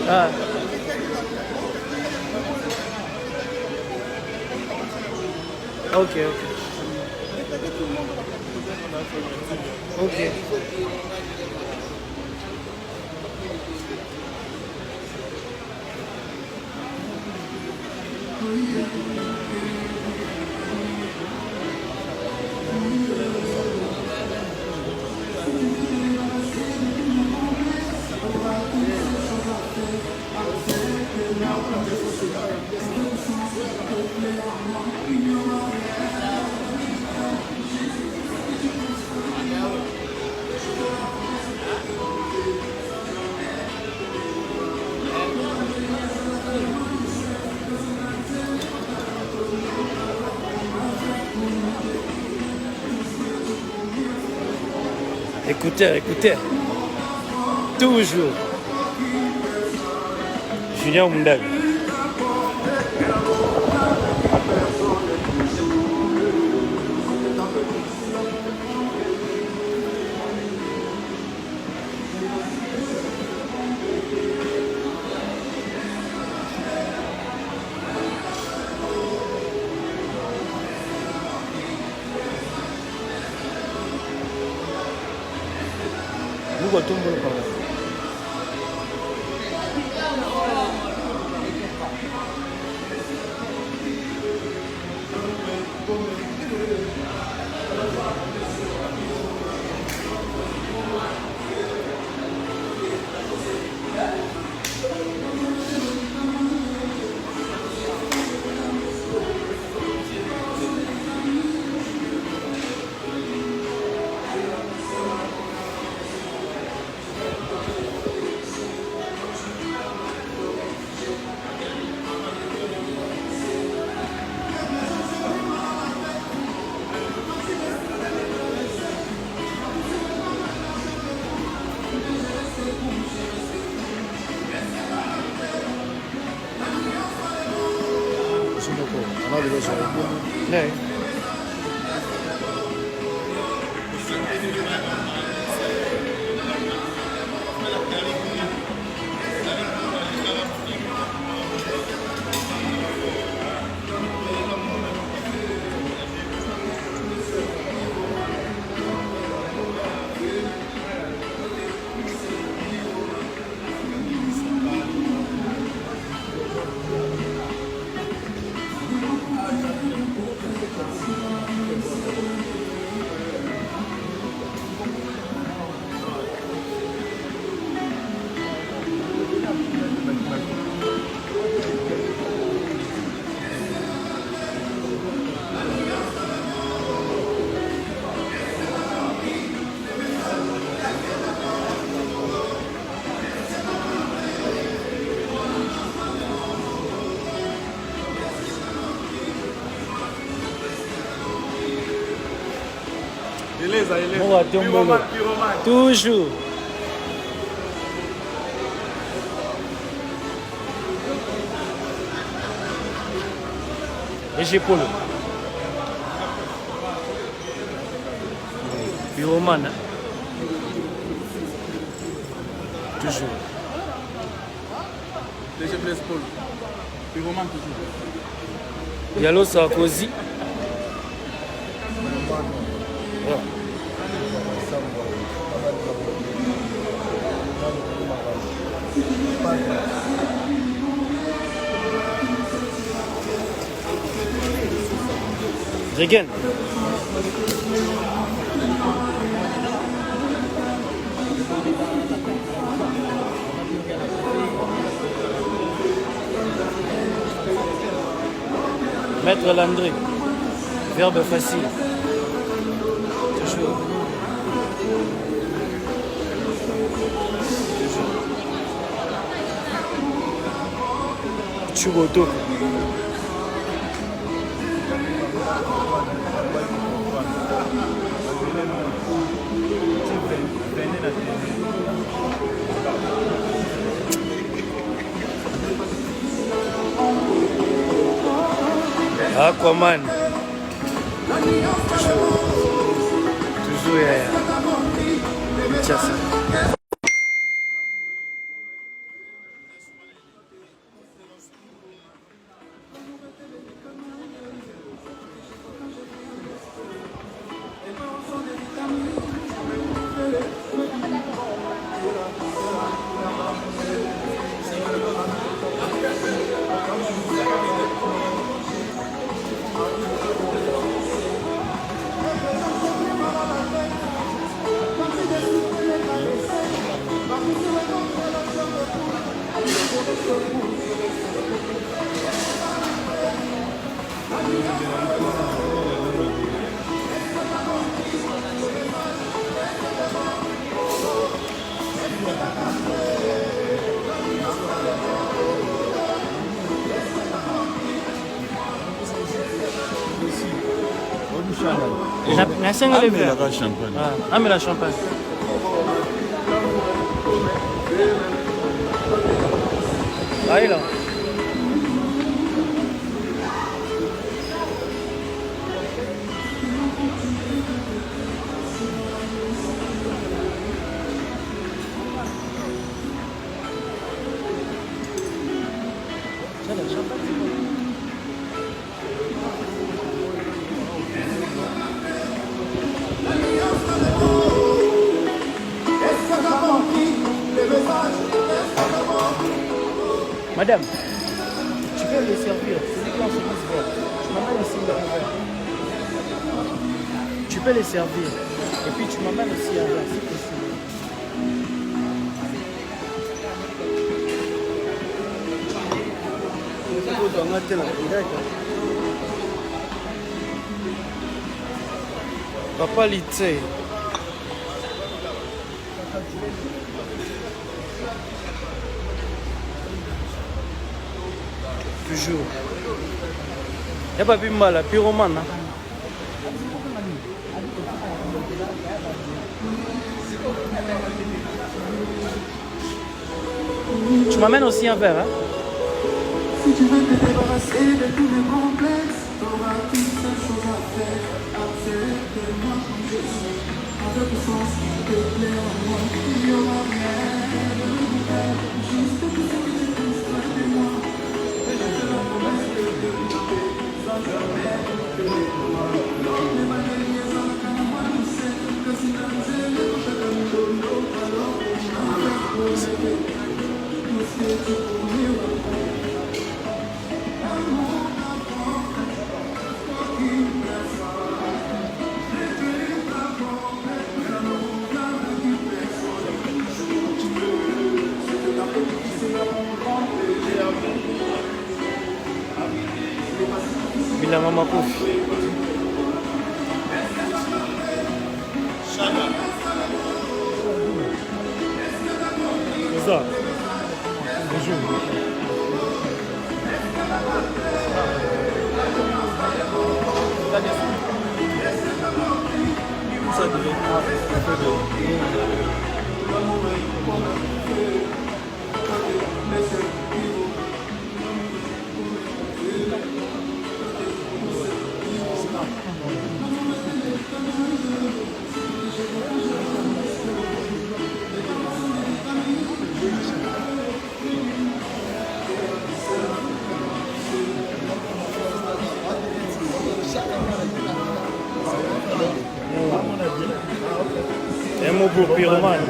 Ah. Ok, ok. Ok. Écoutez, écoutez. Toujours. Julien Mundaga. Nous retournons le parler. Nee. Toujours. Et j'ai Polo. Pyromane. Hein? Toujours. Léger Blaise Paul. Pyromane toujours. Yalo Sarkozy. Ouais. Regen. Maître Landry. Verbe facile. Toujours. Chugoto. Aquaman. Toujours Chassa. Merci à les verres. La champagne. Ah, mais la champagne. Allez là. Madame, tu peux les servir. C'est des grands services verts. Tu m'amènes aussi un verre. Tu peux les servir. Et puis tu m'amènes aussi un verre, si possible. Papa Litse. Toujours. Il n'y a pas plus mal, pyromane. Tu m'amènes aussi un verre, hein? Si tu veux te débarrasser de tous les complexes, t'auras une seule chose à faire. Accepte-moi comme je suis, avec le sens qui te plaît en moi. Il n'y aura rien de nouvel, juste tout ce qui te pousse de moi. Et je te la promesse de vérité, sans jamais te moi. Les maladies sont comme moi, nous c'est que si la misère est pour chacun de nous, alors on va pour l'aider. Nous c'est tout pour mieux. Bila Mama Kofi. C'est ça. Bonjour. Un mot pour pyromane.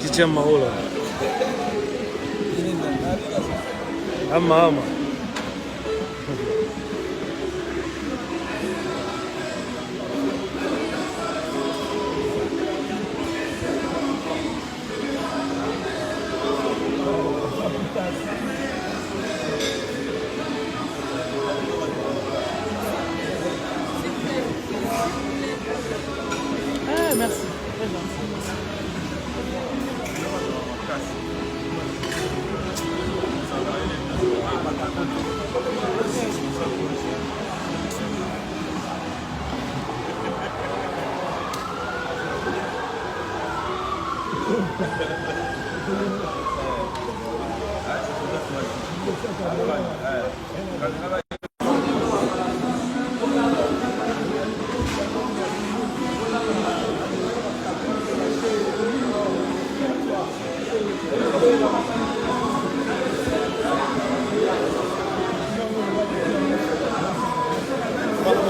Kicha mahola. Ama. Ah, merci. Très gentil.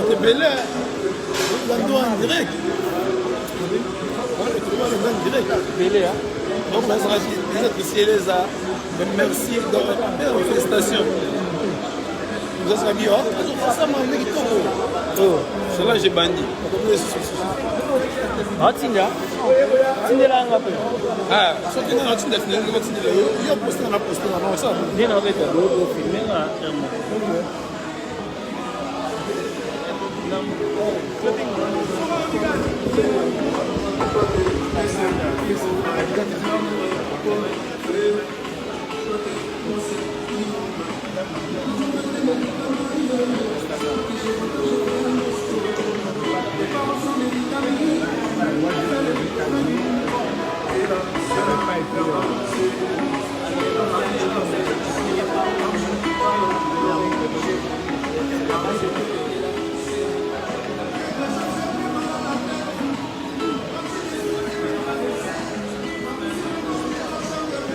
t'es belle, hein. Vous en direct. Le tournoi est en direct. Belé, hein. Donc, là, ça va dire que si les a, merci, donc, félicitations. Nous avons dit, oh, ça m'a dit, oh, c'est là que j'ai bandit. Ah, Tinda. Tinda là, on va faire. Ah, surtout dans la Tinda, il y a posté dans la posté dans la ça. Bien, on va faire le film, là.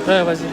Ouais, vas-y.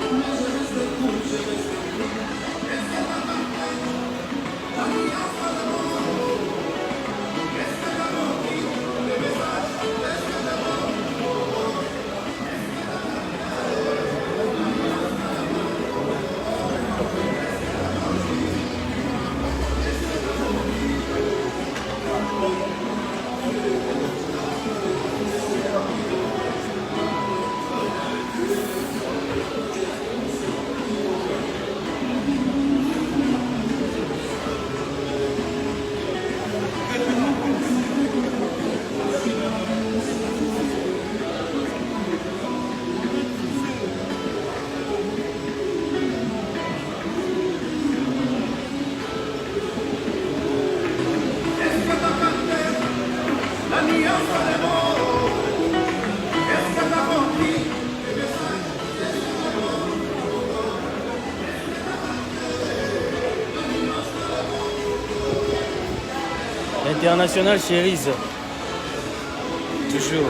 International Chérise. Toujours.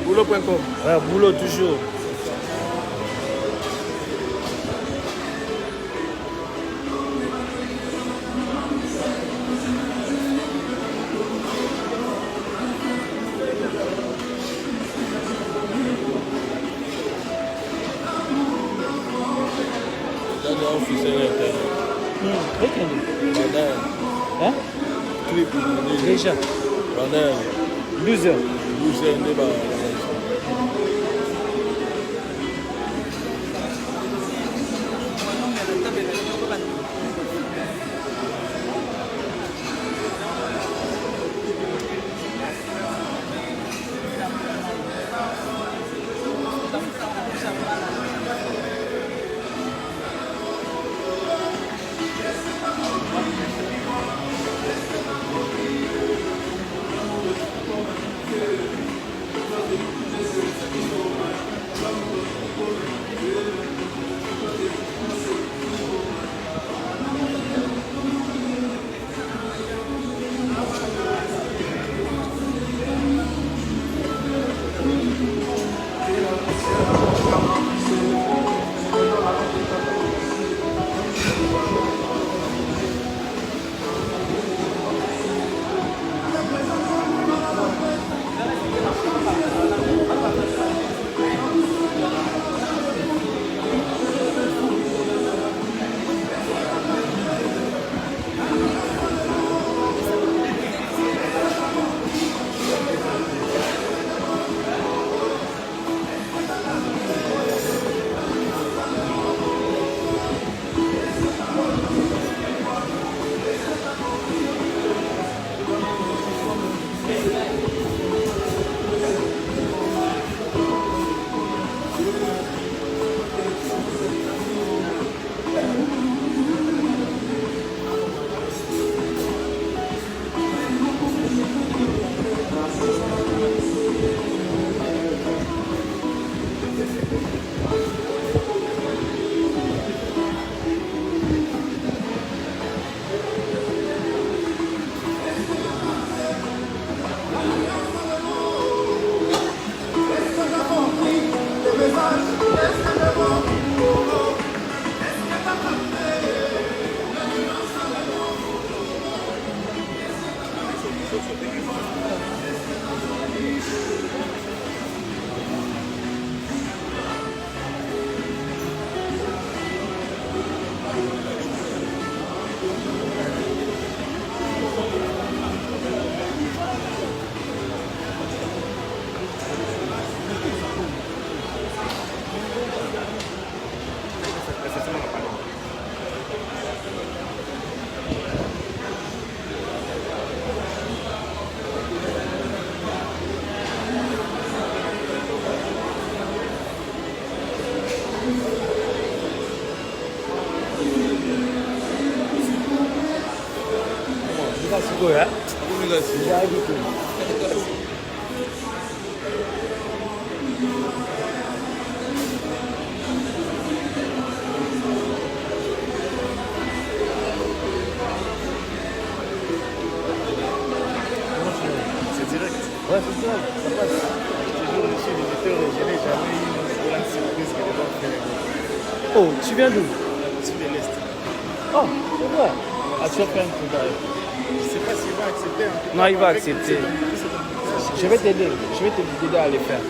Boulot.com. Ouais, boulot toujours. Hein? Déjà. 12 heures. quoi, hein? Merci. J'ai habité. C'est direct. Ouais, c'est ça, ça passe. Toujours je suis l'éditeur et je n'ai jamais eu une grande surprise que de voir faire. Oh, tu viens d'où? Je suis de l'Est. Oh, c'est vrai. Ah, tu as fait un truc d'ailleurs. Je ne sais pas s'il va accepter. En tout Non, cas, il va avec accepter. cette- Je vais t'aider. Je vais t'aider à les faire.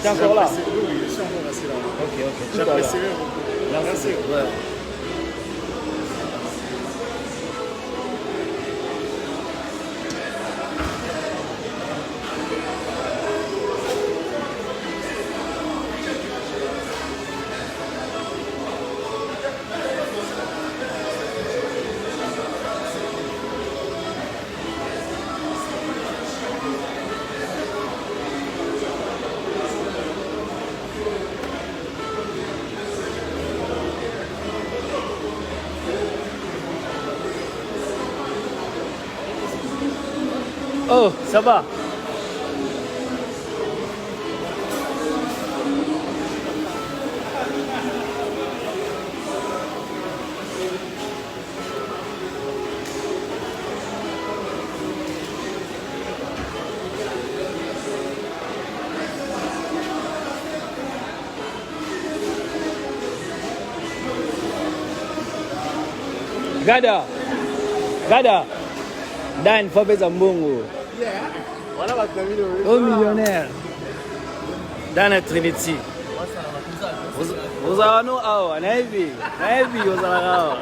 Tu es encore là? J'apprécie- Oui, je suis encore assis là. Ok, ok. Tout à l'heure. J'apprécierais beaucoup. Merci. Ouais. Oh, ça va? Gada. Gada. Dan, faut faire mbongo. Voilà ma famille. Oh, millionnaire. Dan est Trinity. Vous avez nous, ah, on a vu. On a vu, vous avez